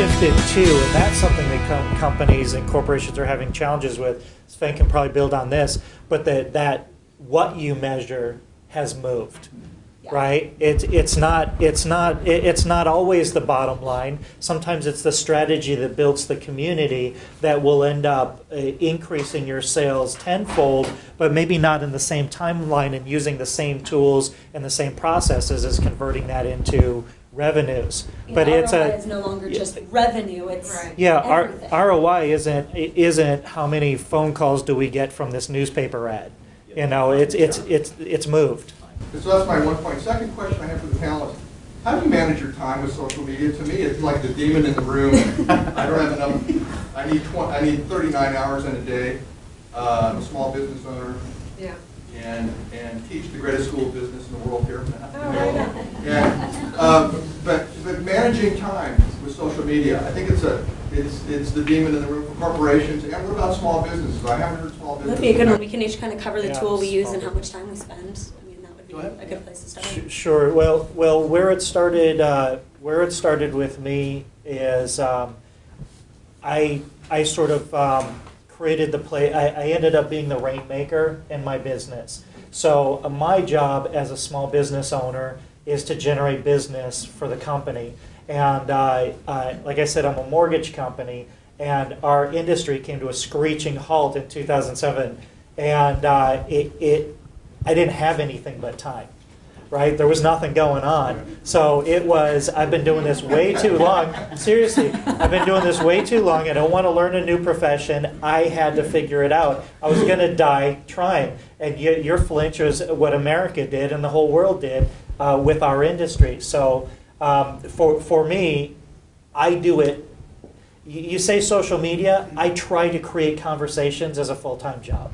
shifted too, and that's something that companies and corporations are having challenges with. Sven can probably build on this, but that what you measure has moved. Yeah. Right? It's not always the bottom line. Sometimes it's the strategy that builds the community that will end up increasing your sales tenfold, but maybe not in the same timeline and using the same tools and the same processes as converting that into revenues. But ROI is no longer just revenue. It's everything. ROI isn't how many phone calls do we get from this newspaper ad. You know, it's moved. So that's my one point. Second question I have for the panelists. How do you manage your time with social media? To me, it's like the demon in the room. I don't have enough. I need 39 hours in a day. I'm a small business owner. Yeah. And teach the greatest school of business in the world here. But managing time with social media, I think it's the demon in the room for corporations. And what about small businesses? I haven't heard small businesses. That'd be a good one. We can each kind of cover the tool we use and how much time we spend. I mean, that would be a good place to start. Sure. Well, where it started with me is I sort of created the play. I ended up being the rainmaker in my business. So my job as a small business owner is to generate business for the company. And like I said, I'm a mortgage company, and our industry came to a screeching halt in 2007. And I didn't have anything but time. Right? There was nothing going on. So I've been doing this way too long. Seriously, I've been doing this way too long. I don't want to learn a new profession. I had to figure it out. I was going to die trying. And your flinch was what America did and the whole world did with our industry. So for me, I do it. You say social media, I try to create conversations as a full-time job.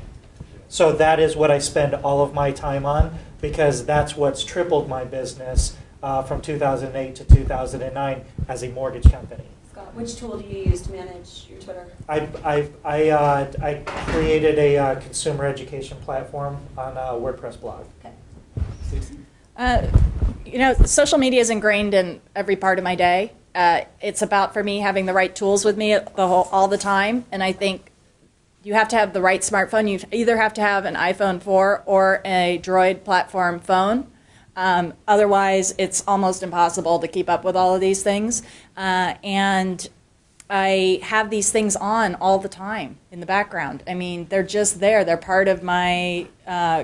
So that is what I spend all of my time on, because that's what's tripled my business from 2008 to 2009 as a mortgage company. Scott, which tool do you use to manage your Twitter? I created a consumer education platform on a WordPress blog. Okay. Social media is ingrained in every part of my day. It's about, for me, having the right tools with me all the time, and I think you have to have the right smartphone. You either have to have an iPhone 4 or a Droid platform phone. Otherwise, it's almost impossible to keep up with all of these things. And I have these things on all the time in the background. I mean, they're just there. They're part of my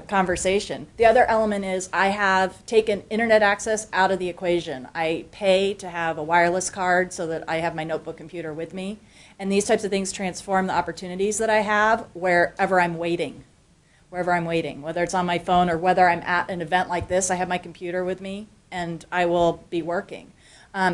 conversation. The other element is I have taken internet access out of the equation. I pay to have a wireless card so that I have my notebook computer with me. And these types of things transform the opportunities that I have wherever I'm waiting, whether it's on my phone or whether I'm at an event like this. I have my computer with me, and I will be working.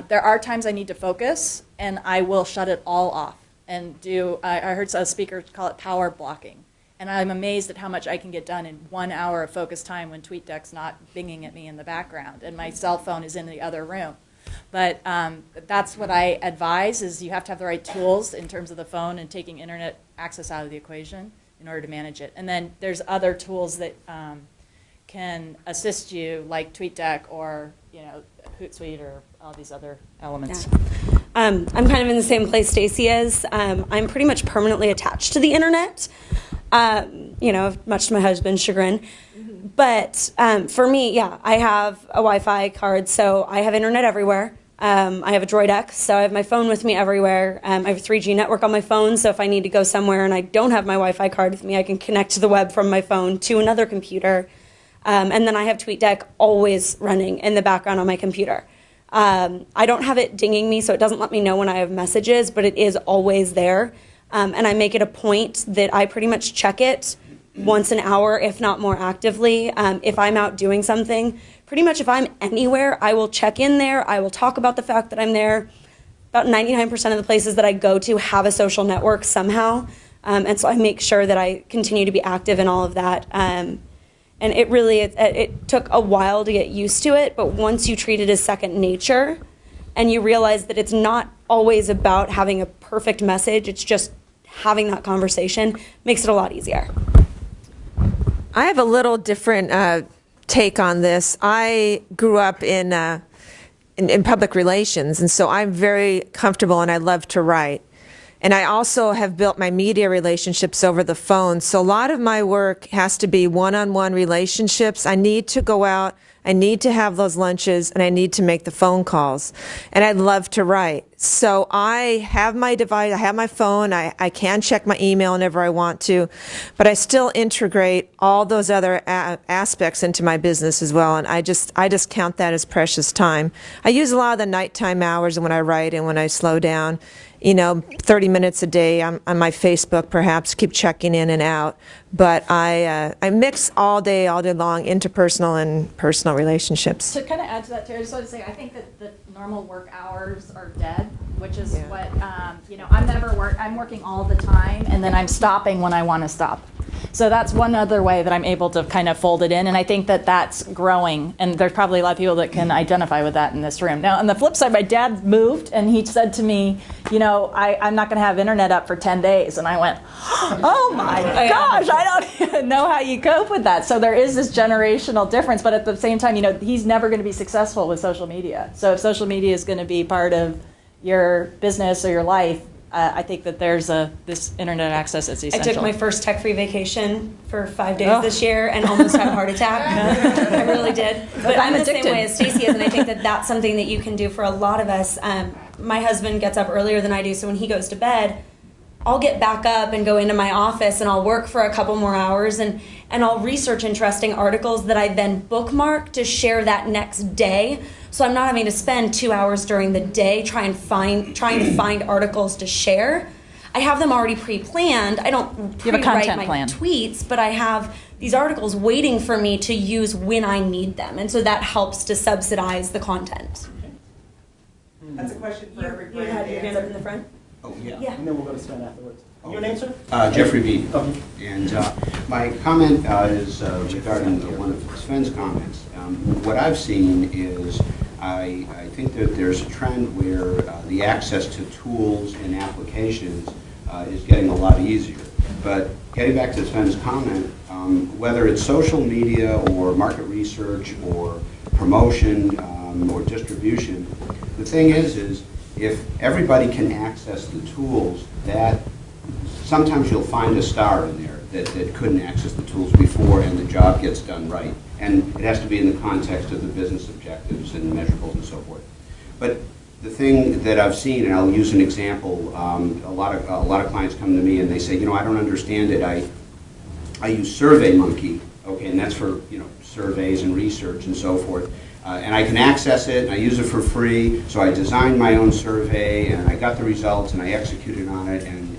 There are times I need to focus, and I will shut it all off and do, I heard a speaker call it power blocking. And I'm amazed at how much I can get done in 1 hour of focused time when TweetDeck's not binging at me in the background, and my cell phone is in the other room. But that's what I advise, is you have to have the right tools in terms of the phone and taking internet access out of the equation in order to manage it. And then there's other tools that can assist you, like TweetDeck or Hootsuite or all these other elements. Yeah. I'm kind of in the same place Stacy is. I'm pretty much permanently attached to the internet, much to my husband's chagrin. But for me, I have a Wi-Fi card, so I have internet everywhere. I have a Droid X, so I have my phone with me everywhere. I have a 3G network on my phone, so if I need to go somewhere and I don't have my Wi-Fi card with me, I can connect to the web from my phone to another computer. And then I have TweetDeck always running in the background on my computer. I don't have it dinging me, so it doesn't let me know when I have messages, but it is always there. And I make it a point that I pretty much check it once an hour, if not more actively. If I'm out doing something, pretty much if I'm anywhere, I will check in there. I will talk about the fact that I'm there. About 99% of the places that I go to have a social network somehow. And so I make sure that I continue to be active in all of that. And it took a while to get used to it, but once you treat it as second nature and you realize that it's not always about having a perfect message, it's just having that conversation, makes it a lot easier. I have a little different take on this. I grew up in in public relations, and so I'm very comfortable and I love to write. And I also have built my media relationships over the phone. So a lot of my work has to be one-on-one relationships. I need to go out, I need to have those lunches, and I need to make the phone calls. And I love to write. So I have my device, I have my phone, I can check my email whenever I want to, but I still integrate all those other aspects into my business as well. And I just count that as precious time. I use a lot of the nighttime hours when I write and when I slow down. 30 minutes a day on my Facebook, perhaps, keep checking in and out. But I mix all day long, interpersonal and personal relationships. To kind of add to that, Terry, I just want to say, I think that the normal work hours are dead, which is what, I'm working all the time, and then I'm stopping when I want to stop. So that's one other way that I'm able to kind of fold it in, and I think that that's growing, and there's probably a lot of people that can identify with that in this room. Now, on the flip side, my dad moved, and he said to me, I'm not going to have internet up for 10 days, and I went, oh my gosh, I don't even know how you cope with that. So there is this generational difference, but at the same time, he's never going to be successful with social media. So if social media is going to be part of your business or your life, I think that there's this internet access that's essential. I took my first tech-free vacation for 5 days this year and almost had a heart attack. I really did. But I'm the same way as Stacey is, and I think that that's something that you can do for a lot of us. My husband gets up earlier than I do, so when he goes to bed, I'll get back up and go into my office and I'll work for a couple more hours and I'll research interesting articles that I then bookmark to share that next day. So I'm not having to spend 2 hours during the day trying to find articles to share. I have them already pre-planned. I don't pre-write my tweets, but I have these articles waiting for me to use when I need them. And so that helps to subsidize the content. That's a question for every You had your hand up in the front? Oh, yeah. Yeah. And then we'll go to Sven afterwards. Your name, sir? Jeffrey B. Okay. And my comment is regarding one of Sven's comments. What I've seen is I think that there's a trend where the access to tools and applications is getting a lot easier. But getting back to Sven's comment, whether it's social media or market research or promotion or distribution, the thing is if everybody can access the tools, that sometimes you'll find a star in there that couldn't access the tools before and the job gets done right. And it has to be in the context of the business objectives and measurables and so forth. But the thing that I've seen, and I'll use an example, a lot of clients come to me and they say, I don't understand it. I use SurveyMonkey, okay, and that's for surveys and research and so forth. And I can access it, and I use it for free, so I designed my own survey, and I got the results, and I executed on it, and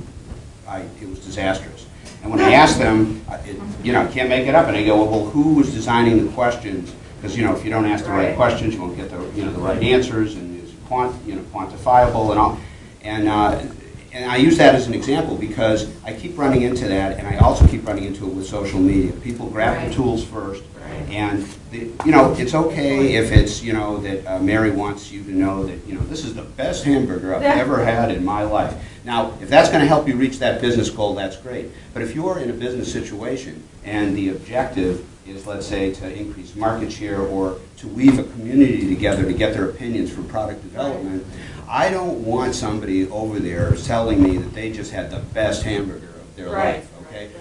it was disastrous. And when I asked them, can't make it up, and I go, well, who was designing the questions? Because, if you don't ask the right questions, you won't get the right answers, and it's quantifiable and all. And I use that as an example because I keep running into that, and I also keep running into it with social media. People grab the tools first, and it's okay if it's that Mary wants you to know that this is the best hamburger I've ever had in my life. Now, if that's going to help you reach that business goal, that's great. But if you're in a business situation and the objective is, let's say, to increase market share or to weave a community together to get their opinions for product development, I don't want somebody over there telling me that they just had the best hamburger of their life. Okay,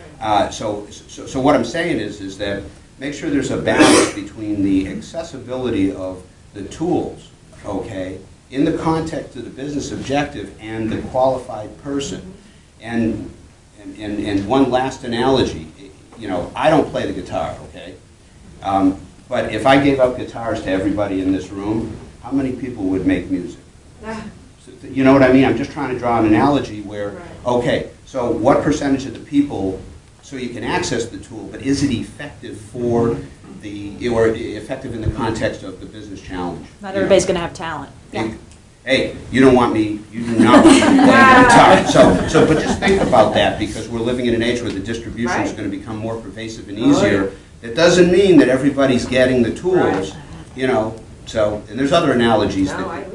so what I'm saying is that make sure there's a balance between the accessibility of the tools, okay, in the context of the business objective and the qualified person. And one last analogy, I don't play the guitar, okay, but if I gave out guitars to everybody in this room, how many people would make music? You know what I mean? I'm just trying to draw an analogy where, okay, so what percentage of the people, so you can access the tool, but is it effective for or effective in the context of the business challenge? Not everybody's going to have talent. Hey, you do not want me to play the guitar. But just think about that, because we're living in an age where the distribution is going to become more pervasive and easier. It doesn't mean that everybody's getting the tools, so, and there's other analogies that,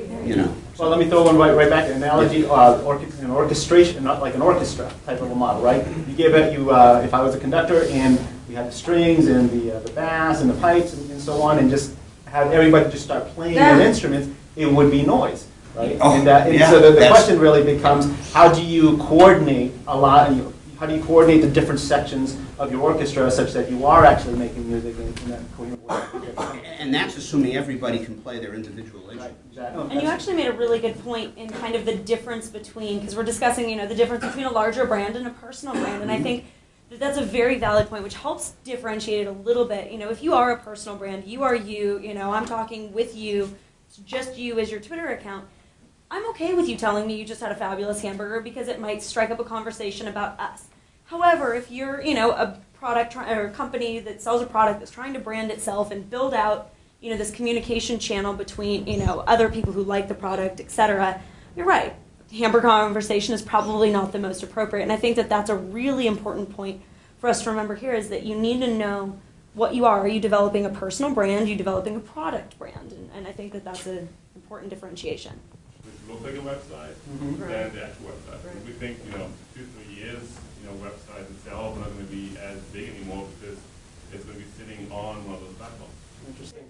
Well, let me throw one right back. An analogy, an orchestration, not like an orchestra type of a model, right? You give it, if I was a conductor and we had the strings and the bass and the pipes and so on, and just have everybody just start playing their instruments, it would be noise, right? Oh, And yeah, so the that's- question really becomes, how do you coordinate how do you coordinate the different sections of your orchestra such that you are actually making music in that coherent way? And that's assuming everybody can play their individual Right, instrument. exactly. And you actually made a really good point in kind of the difference between, because we're discussing, you know, the difference between a larger brand and a personal brand, and I think that that's a very valid point, which helps differentiate it a little bit. You know, if you are a personal brand, you are you, you know, I'm talking with you, it's just you as your Twitter account. I'm okay with you telling me you just had a fabulous hamburger because it might strike up a conversation about us. However, if you're, you know, a product or a company that sells a product that's trying to brand itself and build out, you know, this communication channel between, you know, other people who like the product, etc., you're right. Hamburger conversation is probably not the most appropriate. And I think that that's a really important point for us to remember here, is that you need to know what you are. Are you developing a personal brand? Are you developing a product brand? And I think that that's an important differentiation. It looks like a website than the actual website. We think, you know, 2-3 years, you know, websites itself are not going to be as big anymore because it's going to be sitting on one of those platforms. Interesting.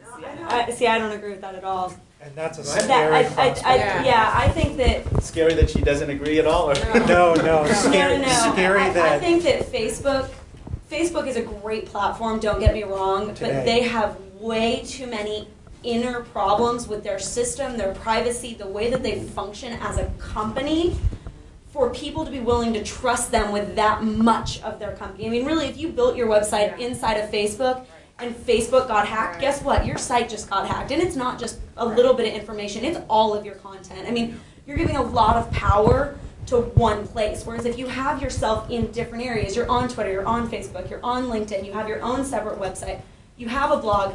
I don't agree with that at all. And that's a That, scary prospect. yeah, I think that Scary that she doesn't agree at all? Or? No, scary, scary I that. think that Facebook is a great platform, don't get me wrong, Today. but they have way too many inner problems with their system, their privacy, the way that they function as a company, for people to be willing to trust them with that much of their company. I mean, really, if you built your website inside of Facebook and Facebook got hacked, guess what? Your site just got hacked. And it's not just a little bit of information, it's all of your content. I mean, you're giving a lot of power to one place. Whereas if you have yourself in different areas, you're on Twitter, you're on Facebook, you're on LinkedIn, you have your own separate website, you have a blog,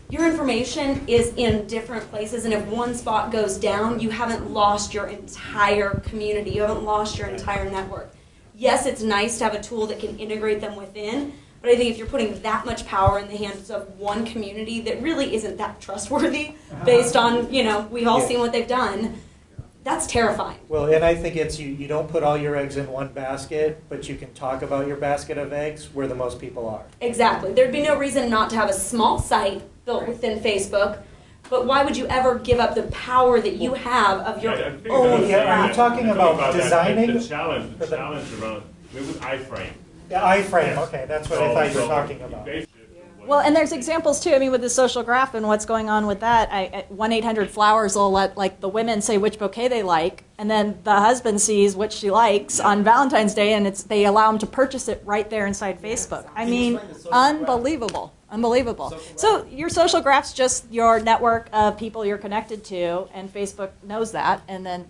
your information is in different places, and if one spot goes down, you haven't lost your entire community, you haven't lost your entire network. Yes, it's nice to have a tool that can integrate them within, but I think if you're putting that much power in the hands of one community that really isn't that trustworthy, based on, you know, we've all seen what they've done, that's terrifying. Well, and I think it's you don't put all your eggs in one basket, but you can talk about your basket of eggs where the most people are. Exactly. There'd be no reason not to have a small site built within Facebook, but why would you ever give up the power that you have of your own Are you talking about designing? The challenge around, it was iframe. Yeah, iframe, Yes. okay, that's what I thought you were talking about. Well, and there's examples too. I mean, with the social graph and what's going on with that, 1-800-Flowers will let like the women say which bouquet they like, and then the husband sees which she likes on Valentine's Day, and they allow him to purchase it right there inside Facebook. I mean, unbelievable, unbelievable. So your social graph's just your network of people you're connected to, and Facebook knows that, and then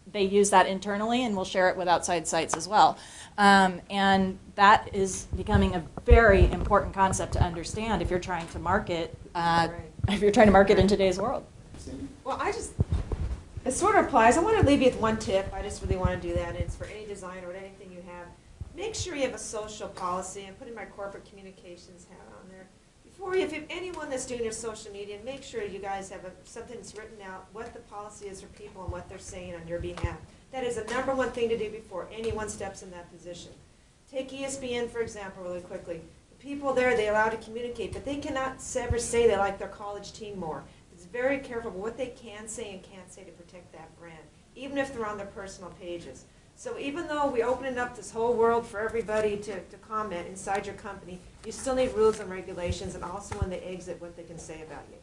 they use that internally, and will share it with outside sites as well. And that is becoming a very important concept to understand if you're trying to market, if you're trying to market in today's world. Well, it sort of applies. I want to leave you with one tip. I just really want to do that. And it's for any designer or anything you have. Make sure you have a social policy, and putting my corporate communications hat on there. Before you, if anyone that's doing your social media, make sure you guys have something that's written out, what the policy is for people and what they're saying on your behalf. That is the number one thing to do before anyone steps in that position. Take ESPN, for example, really quickly. The people there, they're allowed to communicate, but they cannot ever say they like their college team more. It's very careful what they can say and can't say to protect that brand, even if they're on their personal pages. So even though we opened up this whole world for everybody to comment inside your company, you still need rules and regulations, and also when they exit, what they can say about you.